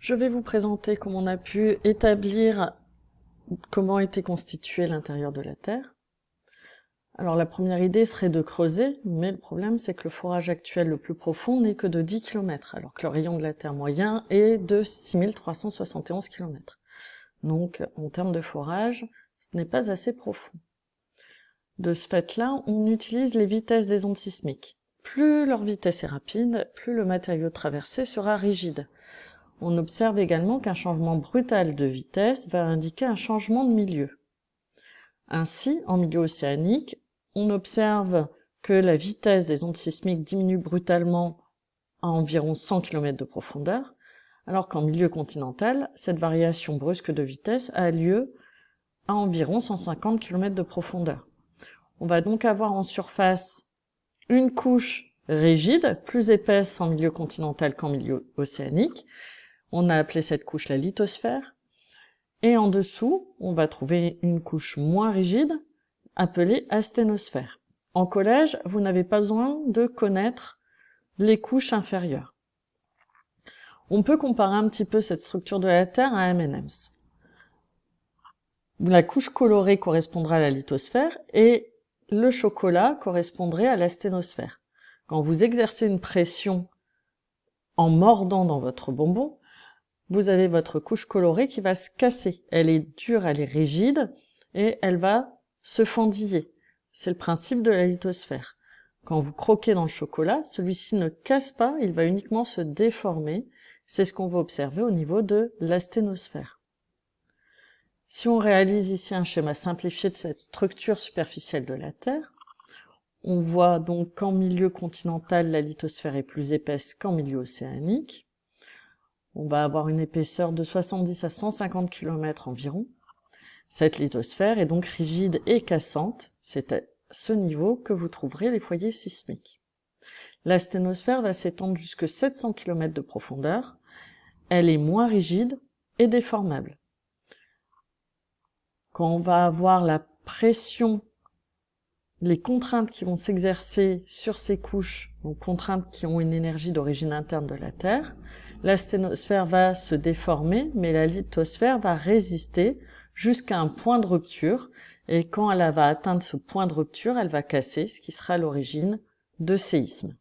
Je vais vous présenter comment on a pu établir comment était constitué l'intérieur de la Terre. Alors la première idée serait de creuser, mais le problème c'est que le forage actuel le plus profond n'est que de 10 km, alors que le rayon de la Terre moyen est de 6371 km. Donc en termes de forage, ce n'est pas assez profond. De ce fait-là, on utilise les vitesses des ondes sismiques. Plus leur vitesse est rapide, plus le matériau traversé sera rigide. On observe également qu'un changement brutal de vitesse va indiquer un changement de milieu. Ainsi, en milieu océanique, on observe que la vitesse des ondes sismiques diminue brutalement à environ 100 km de profondeur, alors qu'en milieu continental, cette variation brusque de vitesse a lieu à environ 150 km de profondeur. On va donc avoir en surface une couche rigide, plus épaisse en milieu continental qu'en milieu océanique. On a appelé cette couche la lithosphère. Et en dessous, on va trouver une couche moins rigide, appelée asténosphère. En collège, vous n'avez pas besoin de connaître les couches inférieures. On peut comparer un petit peu cette structure de la Terre à M&M's. La couche colorée correspondra à la lithosphère et le chocolat correspondrait à l'asténosphère. Quand vous exercez une pression en mordant dans votre bonbon, vous avez votre couche colorée qui va se casser. Elle est dure, elle est rigide et elle va se fendiller. C'est le principe de la lithosphère. Quand vous croquez dans le chocolat, celui-ci ne casse pas, il va uniquement se déformer. C'est ce qu'on va observer au niveau de l'asténosphère. Si on réalise ici un schéma simplifié de cette structure superficielle de la Terre, on voit donc qu'en milieu continental, la lithosphère est plus épaisse qu'en milieu océanique. On va avoir une épaisseur de 70 à 150 km environ. Cette lithosphère est donc rigide et cassante. C'est à ce niveau que vous trouverez les foyers sismiques. L'asténosphère va s'étendre jusqu'à 700 km de profondeur. Elle est moins rigide et déformable. Quand on va avoir la pression, les contraintes qui vont s'exercer sur ces couches, donc contraintes qui ont une énergie d'origine interne de la Terre, l'asténosphère va se déformer, mais la lithosphère va résister jusqu'à un point de rupture, et quand elle va atteindre ce point de rupture, elle va casser, ce qui sera l'origine de séismes.